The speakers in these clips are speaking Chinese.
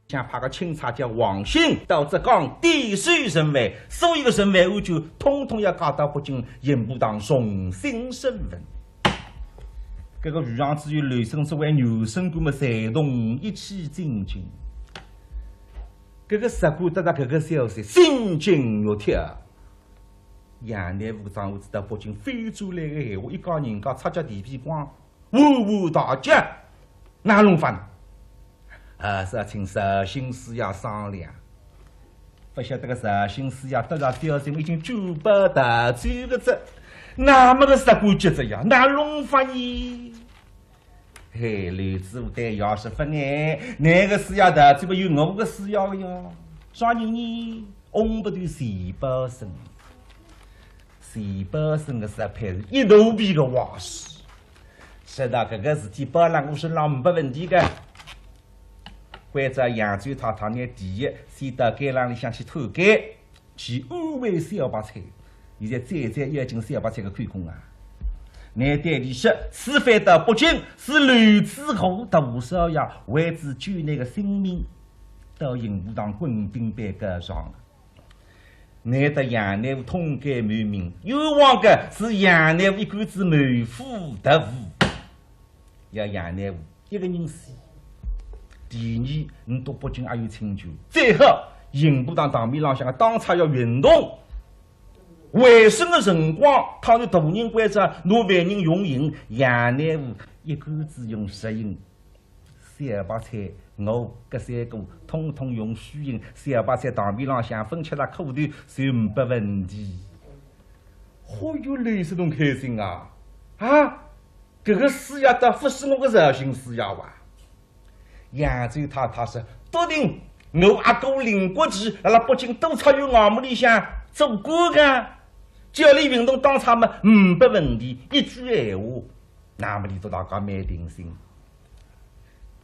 想派个钦差叫王兴到浙江地水审问，所有的审问我就统统要搞到北京营部堂重新审问。这个余杭之与雷声作为牛声官们才同一起进京。这个石官得到这个消息，心惊肉跳。杨内务长我知道北京飞出来的闲话，一讲人家插脚地皮光，呜大叫，哪弄法呢？是要请绍兴师爷商量。不晓得个绍兴师爷得到调审已经900大罪个子，那么个石官节子呀，哪弄法呢？嘿，刘知府对要是不爱，那个师爷大罪不有我个师爷个哟？啥人呢？翁不对钱宝生，钱宝生个石牌是一头皮个瓦石，知道这个事体保了我是老没问题个。或者扬州太太呢，第一先到街浪里向去偷奸，去安慰小白菜。现在再要进小白菜的看空啊！难对里说，此番到北京是刘知府大少爷为之救那个性命，到营部堂滚钉板告状。难得杨内务通奸满名，有望的是杨内务一杆子满腹得无，要杨内务一个人死。第二，你到北京还有请求。最后，营部堂堂面浪向当场要运动。卫生的辰光，倘若大人关着，若万人用刑，杨内务一杆子用实刑，小白菜我搿3个统统用虚刑，小白菜堂面浪向分吃了苦头，就没问题。好有雷世东开心啊！搿个师爷倒不是我个绍兴师爷哇！扬州太太说：“笃定我阿哥林国奇辣辣北京督察院项目里向做过个，教练运动当场嘛没问题，一句闲话，那么里头大家蛮定心。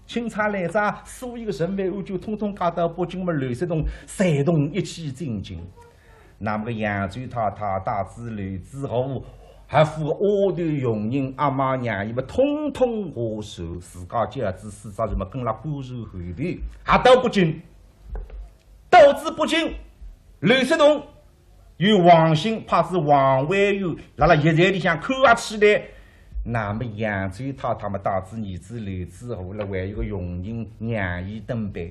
钦差来查，所有的人员我就统统赶到北京嘛，刘世东随同一起进京。那么个扬州太太大子刘知府。”还附个阿头佣人阿妈娘，伊们统统下手，自家家子四张什么跟了固守后头，还到北京，导致北京刘世东与王兴怕是王维友辣辣驿站里向扣押起来。那么扬州他们大子儿子刘知府了，还有个佣人让伊登班，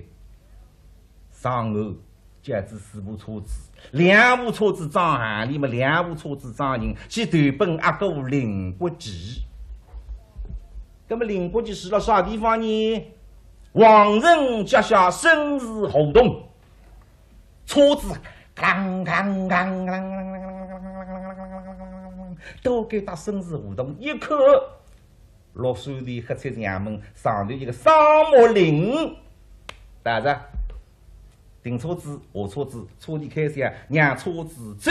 上午。家子4部车子，2部车子装行李嘛，2部车子装人，去投奔阿哥林国奇。那么林国奇是了啥地方呢？皇城脚下生日活动，车子啷啷啷啷都给他生日活动，一看落水的黑菜衙门上头一个沙漠岭，打着。停车子，下车子，车里开响，让车子走。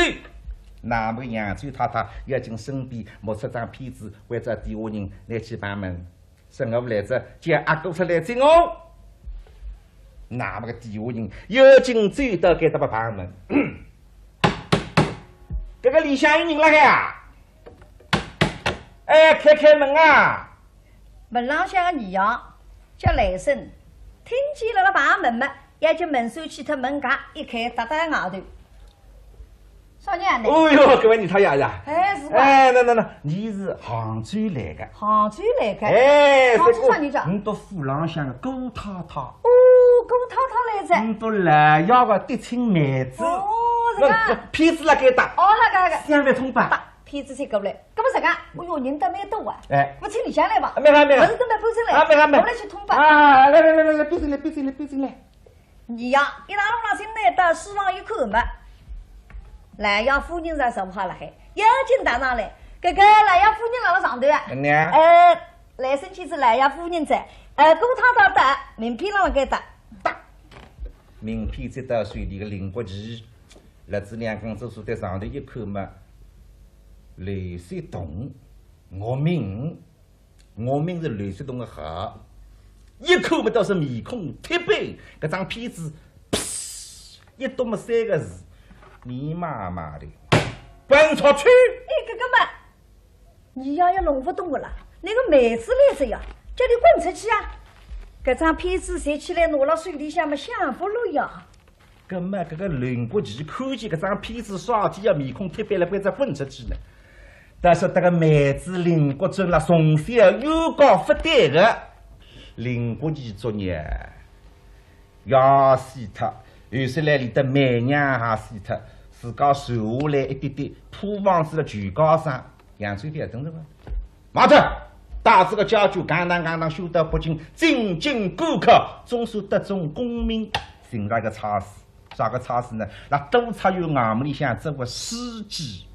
那么扬州太太要进身边，摸出张片子，或者电话人来去帮门，说我来着，叫阿哥出来接我。那么个电话人有进走到给他们帮门，这个里向有人了呀！哎，开门啊！门浪向个女样叫雷声，听见了帮门嘛。也就门手去脱门夹一开，搭在外头。少年呢？哦哟，各位你他爷呀！哎，是吧？哎，那，你是杭州来的？杭州来的。哎，杭州啥人家？你到府浪向的顾太太。哦，顾太太来着。你到莱阳的嫡亲妹子。哦，是个。片子辣盖打。哦，那个。相反通吧。片子才过来，搿么啥个？哎哟，人得蛮多啊！哎，我请里向来吧。没。不是等来搬进来。没。我们来去通吧。啊，来，搬进来。你呀，一大路上进来到书房一看嘛，莱阳夫人在上好了海，有请大上来，这个莱阳夫人辣辣上头啊。来生气是莱阳夫人在，顾太太的名片辣辣盖搭。名片再到水里的林国奇，日子2根手坐在上头一看嘛，刘世东，我名是刘世东的号。一口不倒是面孔铁板，搿张片子，一读么3个字，你妈妈的，滚出去！哎，哥哥们，你要弄不懂的啦，那个妹子来着呀，叫你滚出去啊！搿张片子拾起来拿到水里向么享福了呀！搿么搿个林国奇看见搿张片子刷天要面孔贴白了，被只滚出去呢。但是这个妹子林国珍啦，从小又高不对个，林国奇作业要死脱，有时来里的媚娘也死脱，自家瘦下来一点点，铺房子的全高上，杨翠天等着吧。马特，大这个家具刚当修到北京，进京赶考，总算得中功名，寻了个差事。啥个差事呢？那督察院衙门里向做个司机。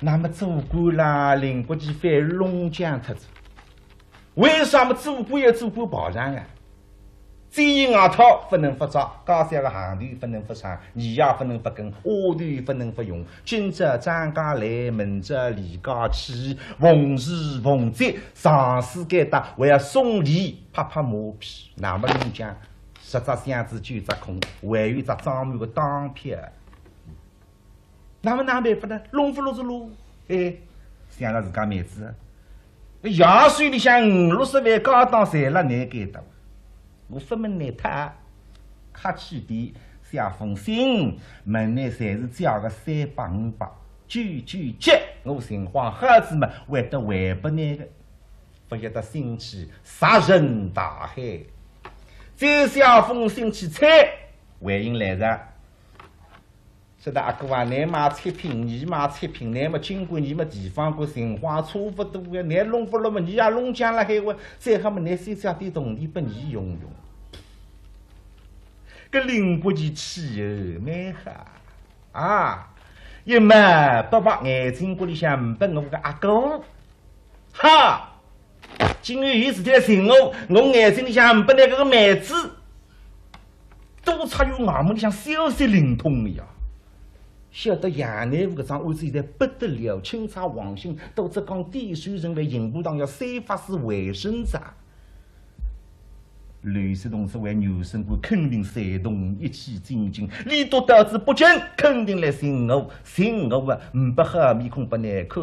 那么做官啦，林国奇翻龙江特子，为啥么做官要做官保障啊？专业外套不能发照，高三个行头不能发上，泥也不能发根，瓦头不能发用。今朝张家来，明朝李家去，逢时逢节，上司该打，还要送礼拍马屁。那么龙江10只箱子9只空，还有一只装满个当票。那么哪办法呢？弄不落着路，想了自家妹子，洋水里向50-60万高档赚了难给的，我分门难他，客气点，写封信，门内侪是交个300、500，句急，我心慌瞎子们会得回不来的，不晓得心气杀人大海，再写封信去猜，回应来着。说的阿哥啊，你买产品，你买产品，你么经过你们地方个情况差不多个，你弄不了么？你也弄将了海话，再好么？你先加点动力拨你用用。搿林国奇气哦，蛮哈啊！一么不把眼睛骨里向唔拨我个阿哥，哈！今日有事体来寻我眼睛里向唔拨那个妹子，督察院衙门里向消息灵通的呀。晓得杨内务搿桩案子现在不得了，钦差王信到浙江第3任为刑部堂要3法师卫生长。律师同志为牛审官肯定煽动一起进京，李督导致北京肯定来寻我啊，唔不好面孔不难看，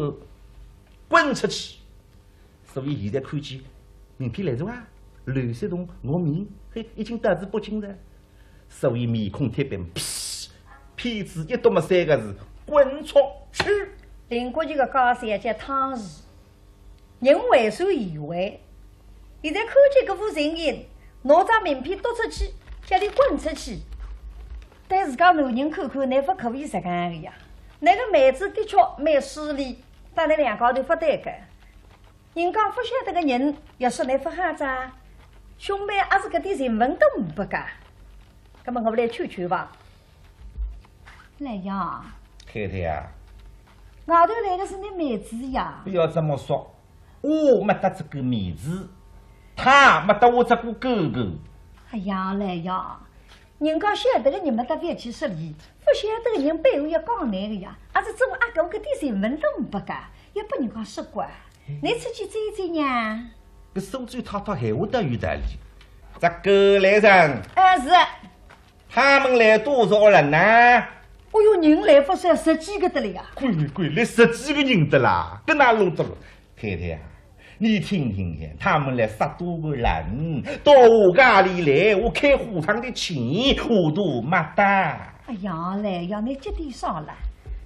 滚出去！所以现在看见名片来着啊，律师同我面已经导致北京了，所以面孔贴白，骗子一读么3个字，滚出去！林国奇个高三叫汤氏，人为所以为。现在看见搿副人影，拿张名片读出去，叫你滚出去。对自家男人看看，你不可以实干的呀。那个妹子的确蛮势利，但你两高头不对个。人家不晓得个人，要说你不好子，兄妹还是搿点人文都不噶。那么我们来劝劝吧。来呀，太太呀，外头来的是你妹子呀！不要这么说，我没得这个面子，他没得我这个哥哥。哎呀，来呀，人家晓得个人没得别去说理，不晓得个人背后要讲难个呀，还是做阿哥搿点人文都不噶，要拨人家说过。你出去走走呀？搿苏州太太闲话都有道理，这个来人。是。他们来多少人呢？哎呦，人来不少10几个的了呀！滚，来10几个人的啦，跟哪弄得了？太太啊，你听听呀，他们来10多个人，到我家里来，我开火场的钱我都没得。哎呀，来呀，你急点少了，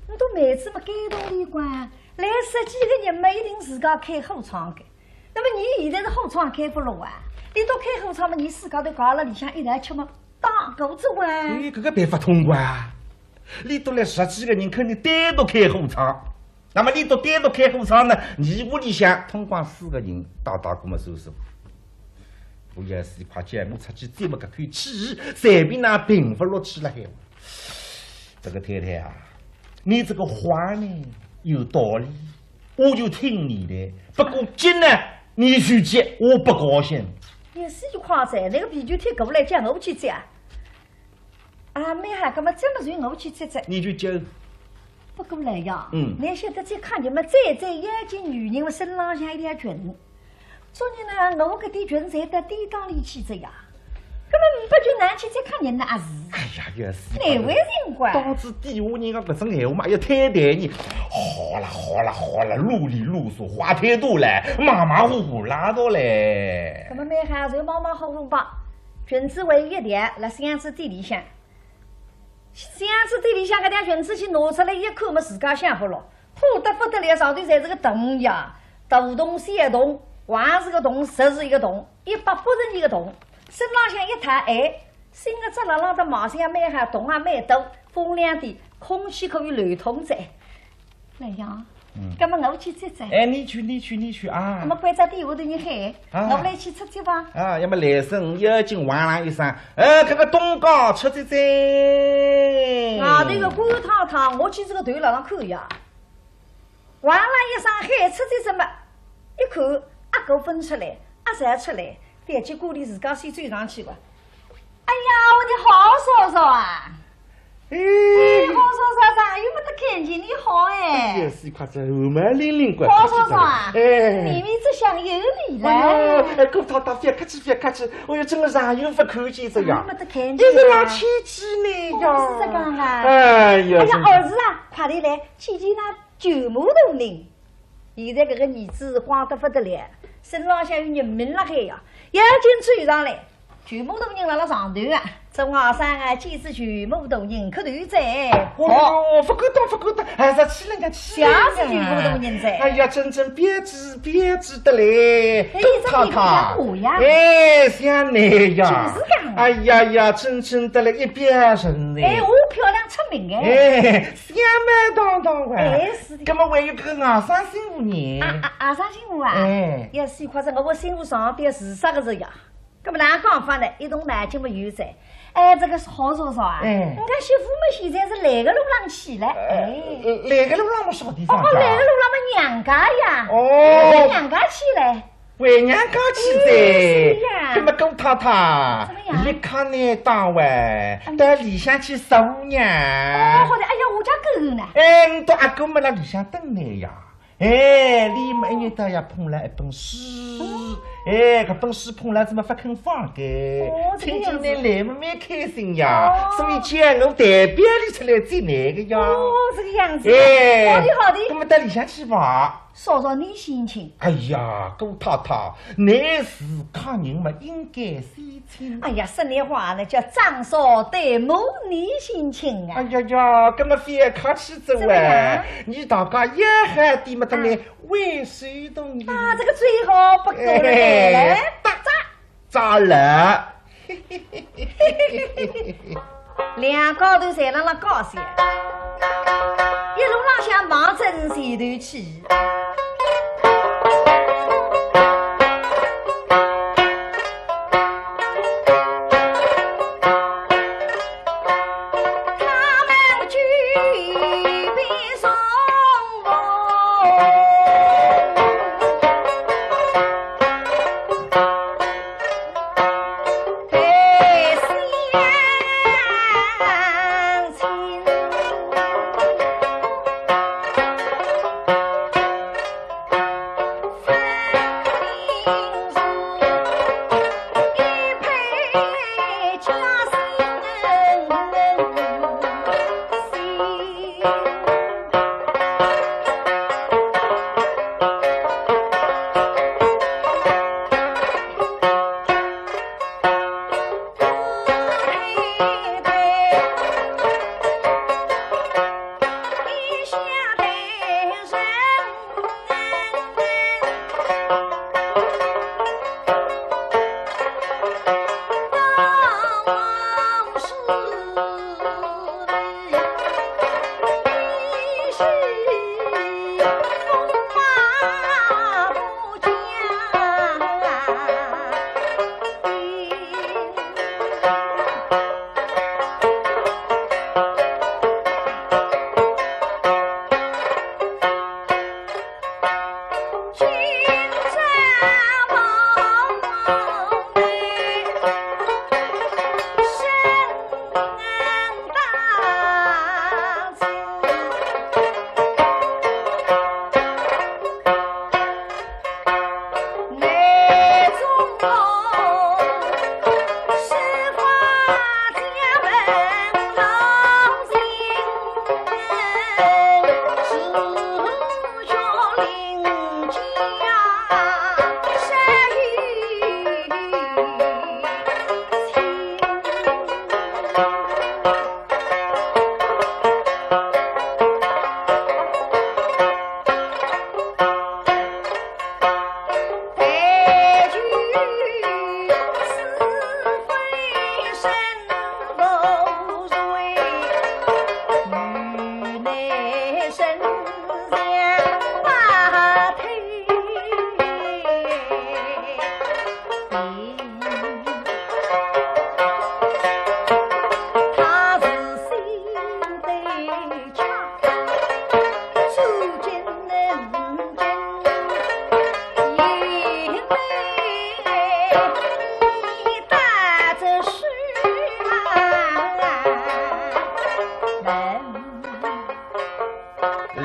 你都妹子嘛感动里关，来10几个人嘛一定自家开火场的。那么你现在是火场开不了啊？你到开火场嘛，你自家都搞了里向一台吃嘛，大狗子哇！这个办法通过啊！你都来10几个人，肯定单独开火场。那么你都单独开火场呢？你屋里向通光4个人，打过么收拾。我要是快叫我出去再么搿口气，随便拿平不落去了还。这个太太啊，你这个话呢有道理，我就听你的。不过今呢，你去接，我不高兴。也是一夸噻，那个啤酒贴过来叫我去接。啊，没哈，干嘛这么容易我去接？你去接。不过来呀，你晓得再看见么？再眼睛女人我身浪向一条裙，昨日呢，我搿点裙才到地当里去着呀。根本不就难去再看人那是。哎呀，也是。哪位人管？当子底下人家搿种闲话嘛，要太对你。好好了，啰里啰嗦，话太多了，马马虎虎拉倒嘞。咱们没还就马马虎虎吧。君子为一点，那箱子地里向，箱子地里向，搿点君子去拿出来一看，么自家想不了，不得了，上头在这个洞呀，大洞小洞，还是个洞，实是一个洞，180人一个洞，身浪向一抬，哎，新个只浪浪的马上没还洞啊没多，风凉的，空气可以流通在。来呀。那么我去走走。哎，你去啊！那么关在地下头你喊，我们来去出去吧。啊，要么来生有劲哇啦一声，这个东江出走走。啊，这个官太太，我去这个头浪上看呀，哇啦一声喊出走什么？一看，阿哥分出来，阿三出来，踮起锅里自家先追上去吧。哎呀，我的好嫂嫂啊！哎，好嫂嫂咋又没得看见你好哎？也是一块子后门铃铃怪。好嫂嫂啊，妹妹这厢有礼了。哎，够他打别客气，我要真个上又不看见这样。没得看见。这是老千几呢呀？是这样啊。哎呀，儿子啊，快点来见见那舅母大人。现在这个儿子慌得不得了，身浪向有人命了海呀，要紧追上来。舅母大人辣上头啊，从外山啊，见着舅母大人可头在。哦，不够当，还是去人家去。吓死舅母大人在。哎呀，真别致得嘞，太太。哎，像你呀。就是讲。哎呀，真得嘞，一边人嘞。哎，我漂亮出名哎。哎，相满当哇。哎，是的。那么还有个外甥媳妇呢。外甥媳妇啊。哎。要是夸张，我媳妇上边是啥个人呀？那么哪讲法呢？一栋南京么有在？哎，这个是好说说啊！人家媳妇们现在是来个路上去了，来个路上么啥地方？来个路上么娘家呀！回娘家去了，回娘家去噻！那么狗太太，你看呢当晚到里向去收娘。好的，哎呀，我家狗呢？你到阿哥们那里向等来呀！你们一日到夜碰了一本书，搿本书碰了怎么不肯放开？听见你来么蛮开心呀，所以叫我代表你出来最难个呀。这个样子。好的。那么到里向去吧。说说你心情。哎呀，顾太太，男士看人嘛应该细心。哎呀，说那话呢叫张少对母你心情啊。哎呀，搿么非要客气走啊！你大家一下点么得来为谁动你？啊，这个最好不够了，来咋了？两高头在那高些，一路浪向忙针前头去。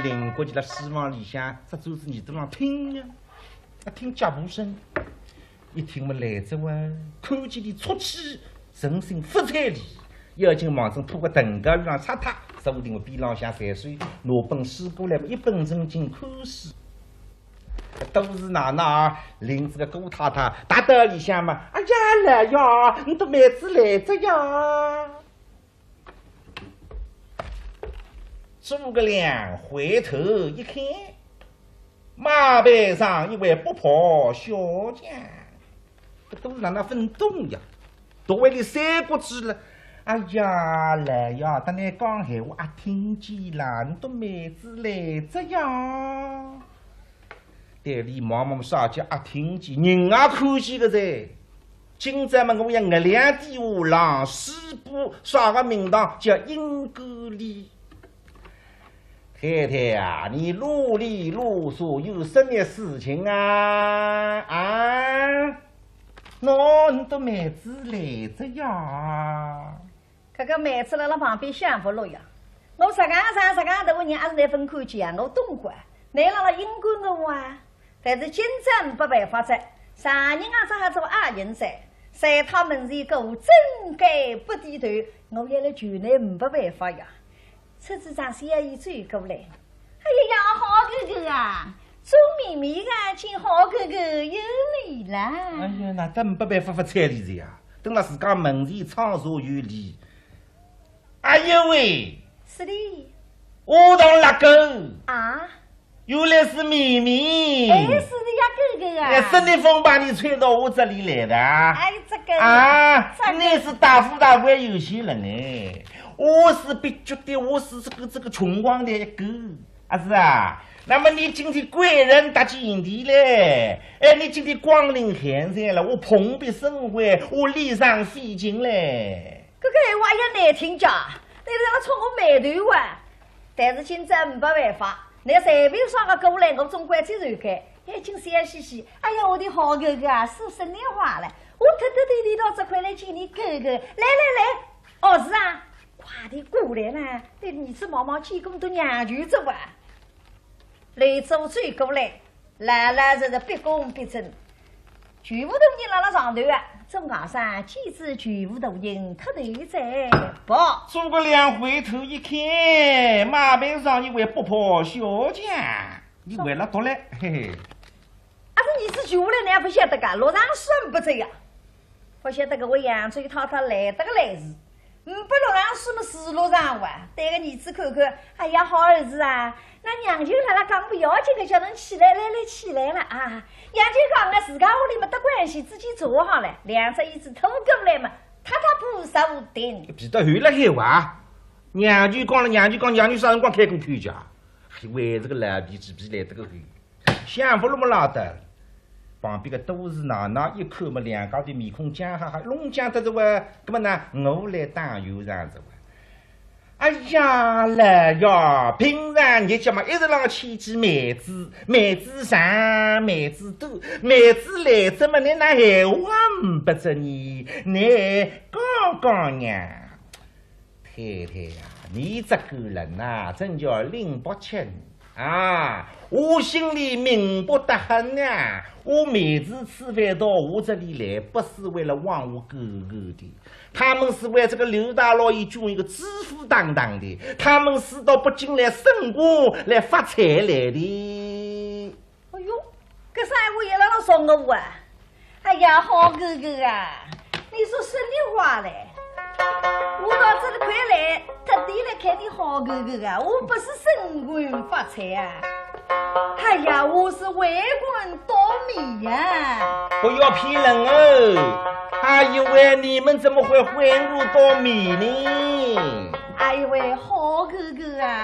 邻国去了希望里向，这就是你都让听呀，听脚步声，一听么来着哇，看见你出气，人生不彩礼，要紧忙中拖个灯杆让擦他，说不定我边浪向3岁，拿本书过来一本正经看书。都是哪哪领这个姑太太打到里向嘛？哎呀来呀，你的妹子来着呀！诸葛亮回头一看，马背上一位不破小将，这都是哪哪分动呀？都为你三国志了。哎呀来呀，等你讲闲话听见了，你的妹子来着呀！店里忙忙啥叫听见，人也看见个噻。今朝嘛，我要2两地下郎西部耍个名堂叫英格里。太太啊，你啰里啰嗦有什么事情啊？你的妹子来着呀？这个妹子在旁边享福了呀。我十讲头人还是来分看见啊，我懂过，你让他应管我啊。但是今朝没办法噻，啥人啊这还做二人噻，在他们是个真该不低头，我也来求你没办法呀。车子长小姨追过来，哎呀，好哥哥啊，周咪咪啊，请好哥哥有礼啦。哎呀，那真没办法不睬礼的呀，等了自家门前畅所欲礼。哎呦喂，是的，我当拉狗啊。原来是咪咪，哎，是的呀，哥哥啊！什么风把你吹到我这里来的？哎，这个你是大富大贵有钱人哎，我是必觉得我是这个穷光的一个，是啊。那么你今天贵人搭见地嘞，你今天光临寒山了，我蓬荜生辉，我礼上飞进嘞。哥哥话也难听讲，你让他冲我眉头啊！但是今朝没办法。你随便耍个过来，我总归去受开。眼睛笑嘻嘻，哎呀，我的好哥哥啊，说实年话了，我偷偷地到这块来见你哥哥。来，哦是啊，快点过来呢，对你是毛毛鸡公都娘舅走啊。来走追过来，来是毕恭毕敬。全部都人拉了上头啊，中岗上几只全部都人磕头在不。诸葛亮回头一看，马背上一位不破小将，你为了读来，嘿嘿。是你是旧人，你还不晓得噶？路上顺不走呀？不晓得个我扬州太太来得个来事，不路上什么死路上哇？带个儿子看看，哎呀，好儿子啊！那娘舅来了，讲不要紧的，叫人起来，来起来了啊！娘舅讲啊，自家屋里没得关系，自己做好了，两只椅子偷过来嘛，他不杀无定。皮得后了海话，娘舅讲，娘舅啥辰光开过口讲？为这个烂皮子皮来得个后，享福了么拉的。旁边个都是奶奶一看嘛，两家的面孔僵哈哈，龙江得着哇，那么呢，我来当油上子哇。哎呀来呀，平常日节嘛，一直让牵起妹子上，妹子多，妹子来这么你那闲话不着你讲呀，太太呀，你这个人呐，真叫拎不清啊！我心里明白得很呀，我妹子吃饭到我这里来，不是为了望我哥哥的。他们是为这个刘大老爷军一个知府当当的，他们是到北京来升官来发财来的。哎呦，这啥话也让他说我啊！哎呀，好哥哥啊，你说实力话嘞，我到这里快来，特地来看你好哥哥啊！我不是升官发财啊！哎呀，我是为官倒霉呀！不要骗人哦！还以为你们怎么会混入倒霉呢？哎喂，好哥哥啊！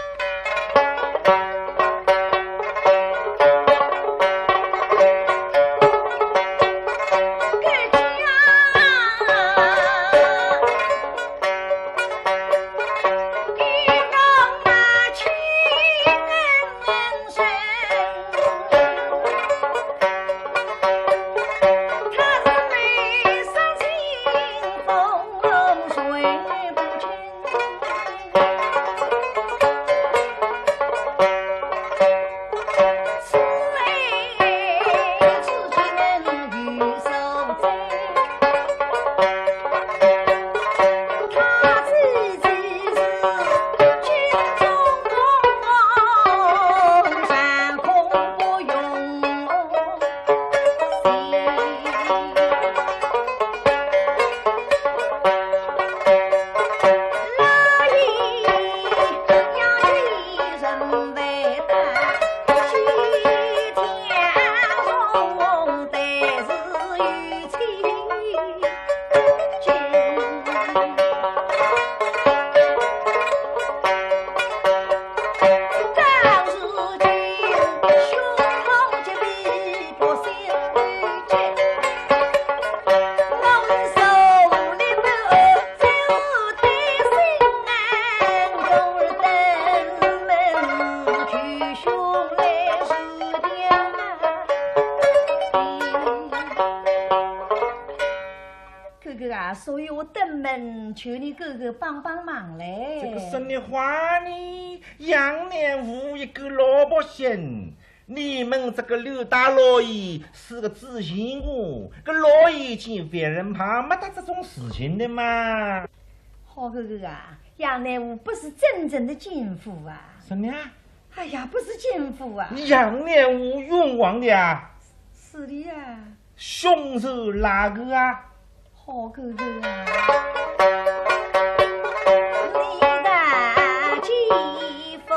求你哥哥帮帮忙嘞。这个生的话呢，养年无一个老百姓。你们这个刘大老爷是个知心我，个老爷见别人怕，没得这种事情的嘛。好哥哥啊，杨乃武不是真正的奸夫啊！什么呀？哎呀，不是奸夫啊！杨乃武冤枉的啊！是的呀。凶手哪个啊？好哥哥啊！你的继父。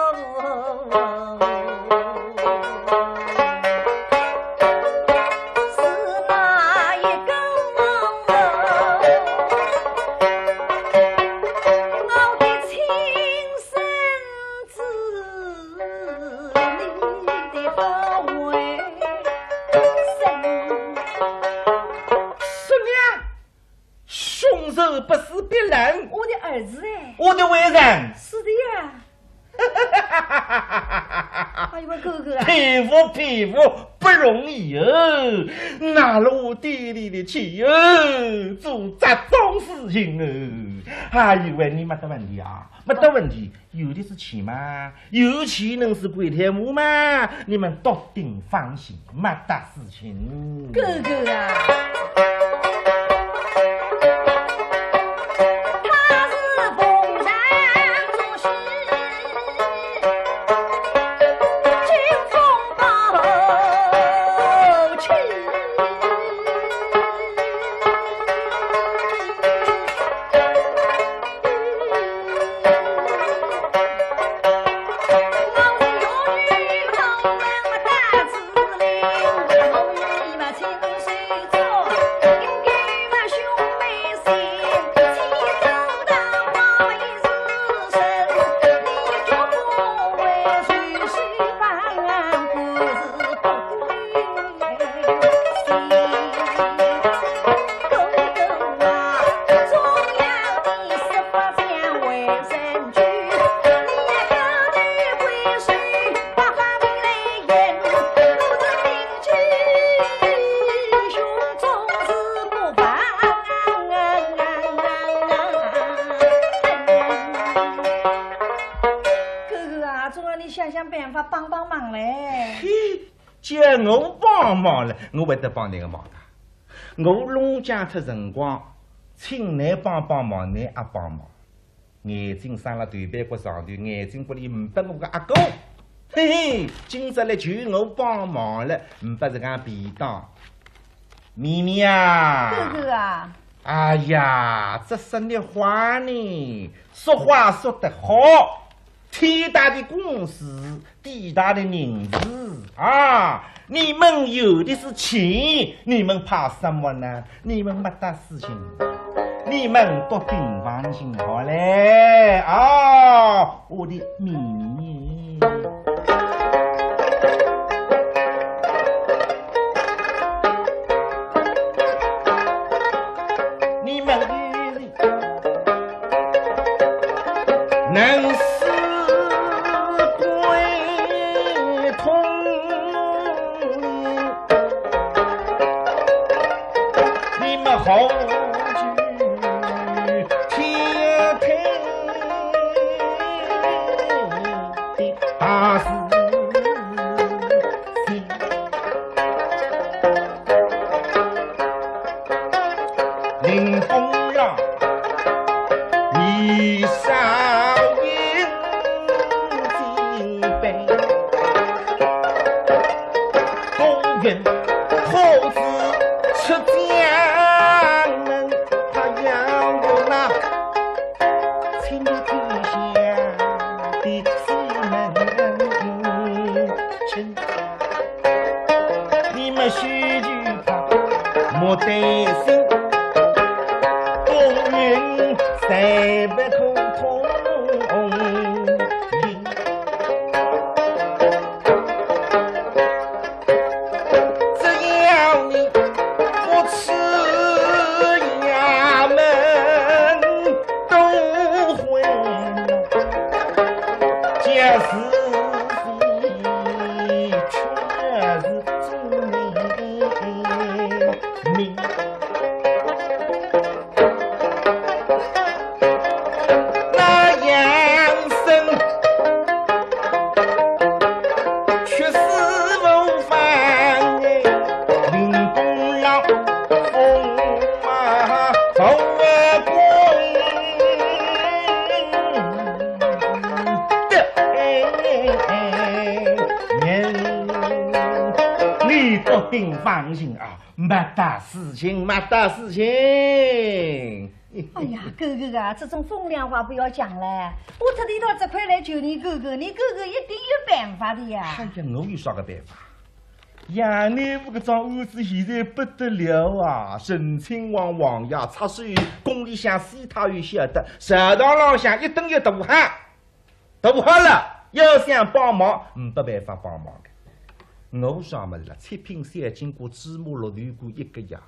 不是别人，我的儿子哎，我的为人。是的呀。哎呦，哥哥啊，匹夫不容易哦，拿了我爹爹的钱哦，做这种事情哦，还以为你没得问题啊？没得问题，有的是钱嘛，有钱能是鬼天母嘛？你们笃定放心，没得事情。哥哥啊。叫我帮忙了，我会得帮你个忙的。我弄假出辰光，请你帮忙，你也帮忙。眼睛生了断背骨上头，眼睛不里唔拨我个阿哥，嘿嘿，今朝来求我帮忙了，唔拨是讲便当。咪咪啊，哥哥啊，哎呀，这生的话呢，说话说得好。天大的公司，地大的人事啊！你们有的是钱，你们怕什么呢？你们没得事情，你们笃定放心好嘞啊！我的秘密。你们能好举天庭的大事情，临风让你少饮几杯，公园猴子吃酱。莫担心，公园三百口通饮，只要你不吃衙门都会，假使并放心啊，没大事情，没大事情。哎呀，哥哥啊，这种风凉话不要讲了。我特地到这块来求你哥哥，你哥哥一定有办法的呀。哎呀，我有啥个办法？杨乃武个张儿子现在不得了啊，神清旺旺呀，插手宫里向西他又晓得，食堂浪向一顿一大汉，大汉了，要想帮忙，没办法帮忙的。我啥么子了？七品三经过，芝麻绿豆过一个呀，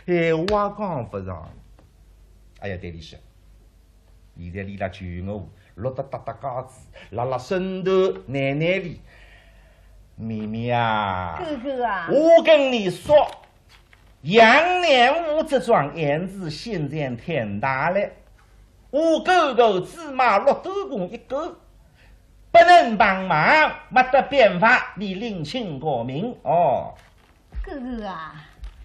哎，我讲不上。哎呀，对的是，现在离了旧我，落得搭搭架子，拉拉枕头，奶奶里。咪咪啊，哥哥啊，我跟你说，杨乃武这桩案子现在天大了，我哥哥芝麻绿豆公一个，不能帮忙，没得办法，你另请个名哦。哥哥啊，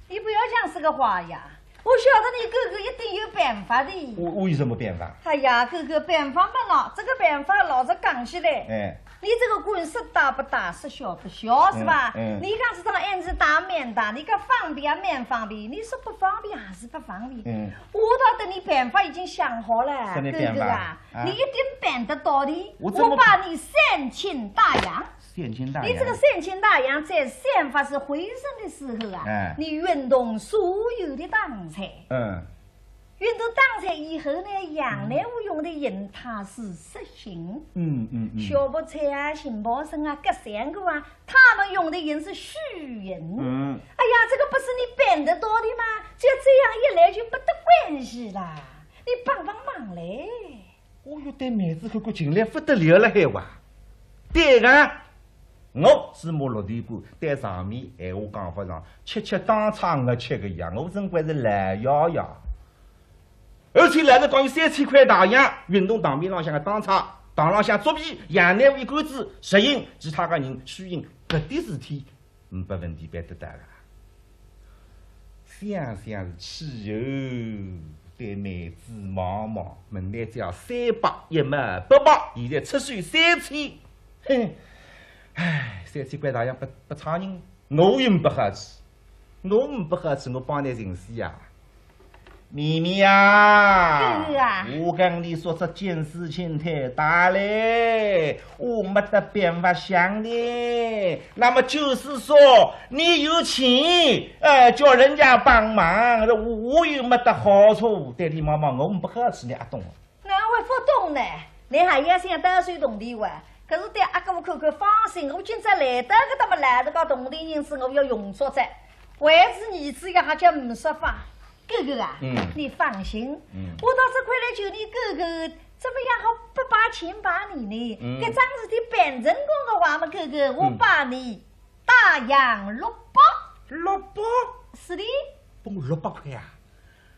你不要讲这个话呀！我晓得你哥哥一定有办法的。我有什么办法？哎呀，哥哥，办法嘛喏，这个办法老子讲起来。你这个官司大不大，是小不小，是吧？你看这张案子大面大，你看方便也蛮方便，你说不方便还是不方便？我倒等你办法已经想好了，哥哥啊，你一定办得到的。我把你三请大洋。你这个三请大洋在散发是回声的时候啊，你运动所有的当差。运动当差以后呢，杨乃武用的银他是实行。小白菜啊、杏鲍参啊、各三个啊，他们用的银是虚银。哎呀，这个不是你办得到的吗？只要这样一来就不得关系啦。你帮帮忙嘞！我有对妹子看过进来不得了了，还哇！对啊。我芝麻绿豆干在上面，闲话讲不上，吃当场我吃个呀，我真怪是懒摇呀。而且来了讲有3000块大洋，运动场面浪向个当场，场浪向作弊，杨乃武一杆子实行，其他个人虚应，搿点事体，没问题办得到个。想想是汽油，对妹子忙忙，门来只要300一嘛800，现在出手3000，哼。唉，3000块大洋不差人，我又不客气，我帮你认识呀，咪咪呀，哥哥啊，我跟你说这件事情太大嘞，我没得办法想的。那么就是说，你有钱，叫人家帮忙，我又没得好处，对你妈妈我不客气，你阿懂？那我不懂呢，你还要想打算懂的哇？可是对阿哥口放心，我今朝来得个他们来得个懂的人是我要用说在，为是儿子也还叫唔说法。哥哥啊，你放心，我到这块来求你哥哥，怎么样好不把钱把你呢？搿桩事体办成功的话嘛，哥哥，我把你大洋600。是的，帮我600块呀！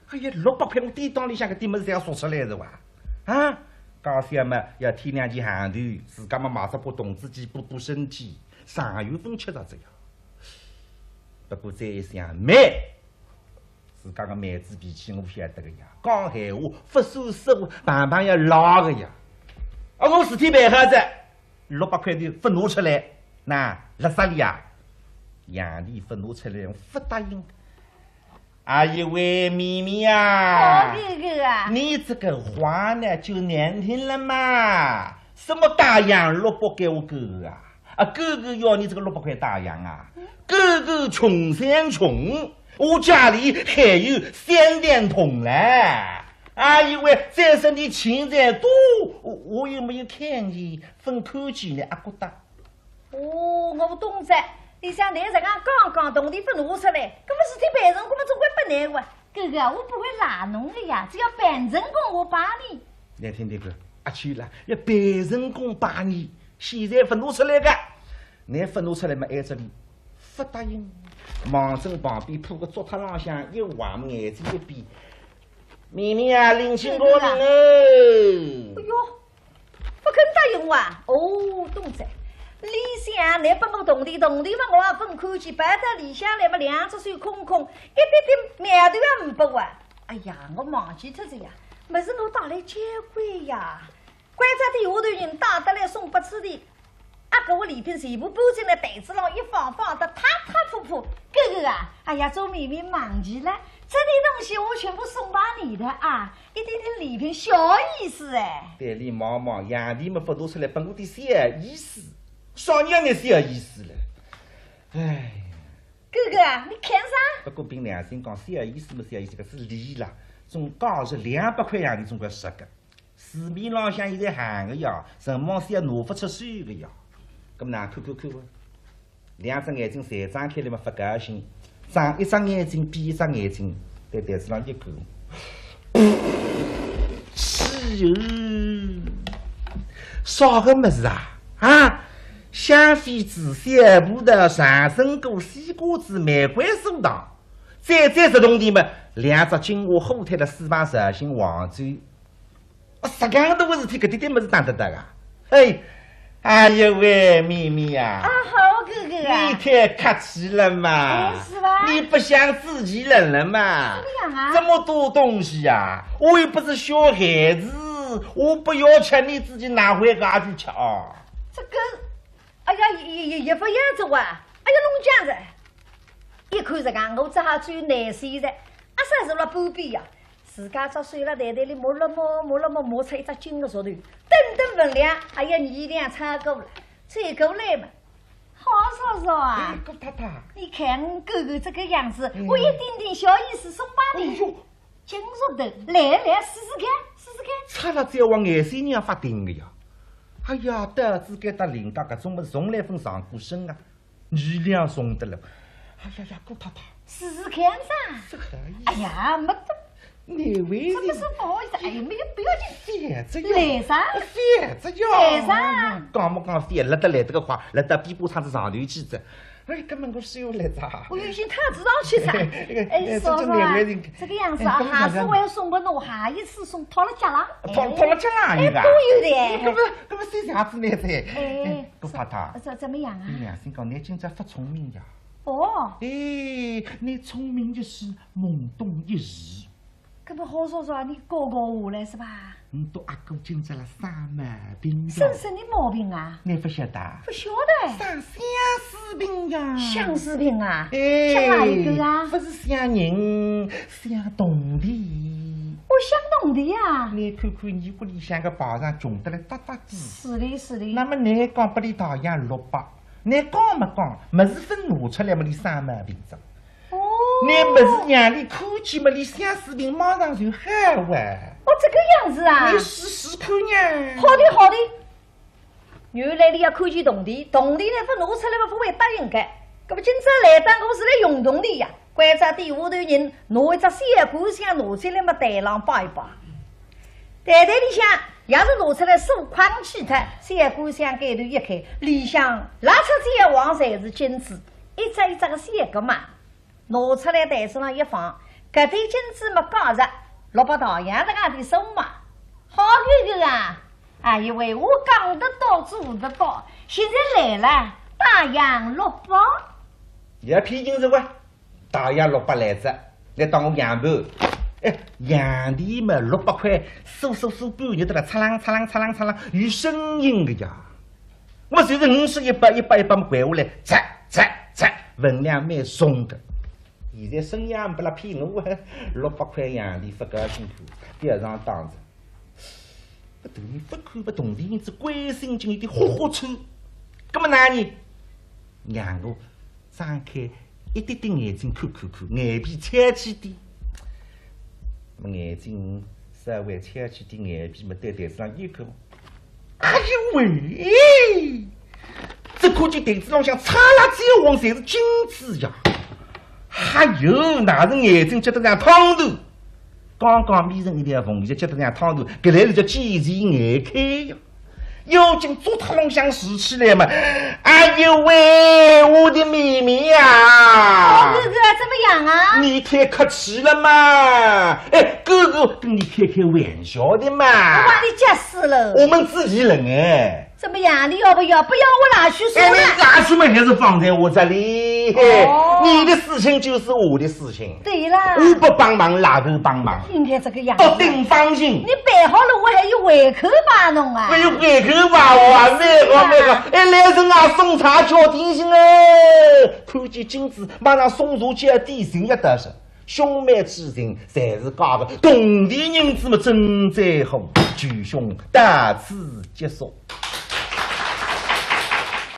哎呀，600块我店当里向个点么子侪要说出来是吧？啊！刚才嘛要添2件行头，自家嘛买只把童子鸡补补身体，3月份吃到这样。不过再一想，妹，自家个妹子脾气我晓得个呀，讲闲话不说实话，办办要拉个呀。我事体办好子，600块的不拿出来，那辣啥里呀？杨丽不拿出来，我不答应。啊，一位咪咪啊，哥哥啊，你这个话呢就难听了嘛！什么大洋600给我哥啊？哥哥要你这个600块大洋啊！哥哥穷三穷，我家里还有3点桶嘞！啊，因为再说你钱再多，我又没有看见分口气呢，阿哥大。我不懂噻。你想男人刚刚懂的不拿出来，搿么事体办成功，我总归不难哇。哥哥，我不会拉侬的呀，只要办成功，我帮你。来听这个，阿去了，要办成功帮你，现在不拿出来个，你不拿出来嘛，挨这里不答应。盲针旁边铺个桌榻浪向一望，眼睛一闭，咪咪啊，领情高明哦。哎呦，不肯答应哇？哦，懂噻。理想来帮我动地嘛，我也分看见，摆到理想来嘛，2只手空空，一点点面头也唔拨啊！哎呀，我忘记脱这呀，没事我打来接鬼呀，观察的下头人打得来送不出的，阿哥我里边全部包进了袋子上，一放放的踏踏铺铺。哥哥啊，哎呀，周妹妹忙极了，这点东西我全部送把你的啊，一点点礼品小意思哎。代理毛毛，杨弟们不多出来，本我的小意思，少年的小意思了。哎，哥哥啊，你看啥？不过凭良心讲，小意思么小意思，这是利啦，总价是200块洋钿，总归10个。市面浪向现在喊个呀，什么是要拿不出手个呀？咁哪看看看，2只眼睛侪张开了嘛，不高兴，张一只眼睛闭一只眼睛，在台子上一看，是哟，啥个么子啊？啊，香榧子、小葡萄、长生果、西瓜子、玫瑰苏糖，再是同弟们，2只金华后台的4把绍兴黄酒。10样多个事体，搿点么子当得得啊？哎呦喂，咪咪呀！啊，好哥哥啊！你太客气了嘛！是吧？你不像自己人了嘛？怎么样啊？这么多东西呀，我又不是小孩子，我不要吃，你自己拿回家去吃啊！这个，哎呀，也不要走啊！哎呀，弄这样子，一看这个，我只好最难受的，阿啥是了不必呀？自家只睡了袋袋里摸了摸出一只金的石头，等分量，还要2两差够了，再过来嘛。好嫂嫂啊，姑太太，你看哥哥这个样子，我一点点小意思送把你。金石头，来试试看。差了再往眼线上发顶的呀！哎呀，德子该得领导搿种么从来分上过身啊，2两送得了。哎呀，姑太太，试试看噻。这可以。哎呀，没得。哪位？这不是不好意思，哎呀，没有不要紧。反着来啥？反着呀！来啥？讲么讲反，辣得来得个快，辣得比波唱子上头去着。哎，根本我是要来着。我有些太知道去噻。哎，嫂嫂啊，这个样子啊，下次我要送给侬，下一次送套了脚浪。套了脚浪一个。都有的。搿么谁下子来噻？哎，姑太太，怎么样啊？你良心讲，你今朝发聪明呀。哦。哎，你聪明就是懵懂一时。搿么好嫂嫂，你教我来是吧？你都阿哥今朝了啥毛病？生的毛病啊？你不晓得？不晓得。生相思病呀！相思病啊？哎，像哪一个啊？不是想人，想动地。我想动地呀！你看看你屋里向个宝上穷得来哒哒地。是的。那么你讲不里讨样600，你讲没讲？么是分拿出来么？你生毛病着。你不是让你看见么？你相思病马上就好哇！哦，这个样子啊！你试试看呀！好的。原来你要看见动地呢，不拿出来不会答应的。搿么今朝来当我是来用动地呀，观察第5头人拿一只小鼓箱拿出来么，台上摆一摆。台里向要是拿出来手框起它，小鼓箱盖头一开，里向拉出这黄侪是金子，一只个小个嘛。拿出来台子上一放，搿对金子没搞着，落不到样的俺的手嘛。好哥哥啊！哎呦喂，我讲得到做得到，现在来了，大洋600。要骗金是哇？大洋600来着，来当我洋盘。哎，洋钿嘛600块，数半日得了，嚓啷，有声音的呀。我就是50、100么拐下来，嚓，分量蛮重的。现在生养不拉骗我，600块洋钿不高兴看，边上当着。不懂你不看不懂的人子关心经有点豁出，那么哪里？让我张开一点点眼睛看，眼皮翘起点。那么眼睛稍微翘起点，眼皮嘛在台子上一看，哎呦喂！这可见台子上像擦了几黄侪是金子呀！哎呦，哪是眼睛觉得像汤头？刚眯成一条缝，就觉得像汤头，搿来是叫见钱眼开呀！妖精做他龙想拾起来嘛！哎呦喂，我的妹妹呀！哥哥怎么样啊？你太客气了嘛！哎，哥哥跟你开玩笑的嘛！我把你急死了！我们自己人哎。怎么样？你要不要？不要我拿去说了。哎，你拿去嘛，还是放在我这里。你的事情就是我的事情。对啦，我不帮忙，哪个帮忙？应该这个样子。不定放心。你摆好了，我还有胃口吧弄啊？我有胃口吧，我那个，哎，来人啊，送茶叫点心哎！看见金子，马上送茶去点心也得是。兄妹之情，才是家个同地人子嘛，真在乎。举兄到此结束。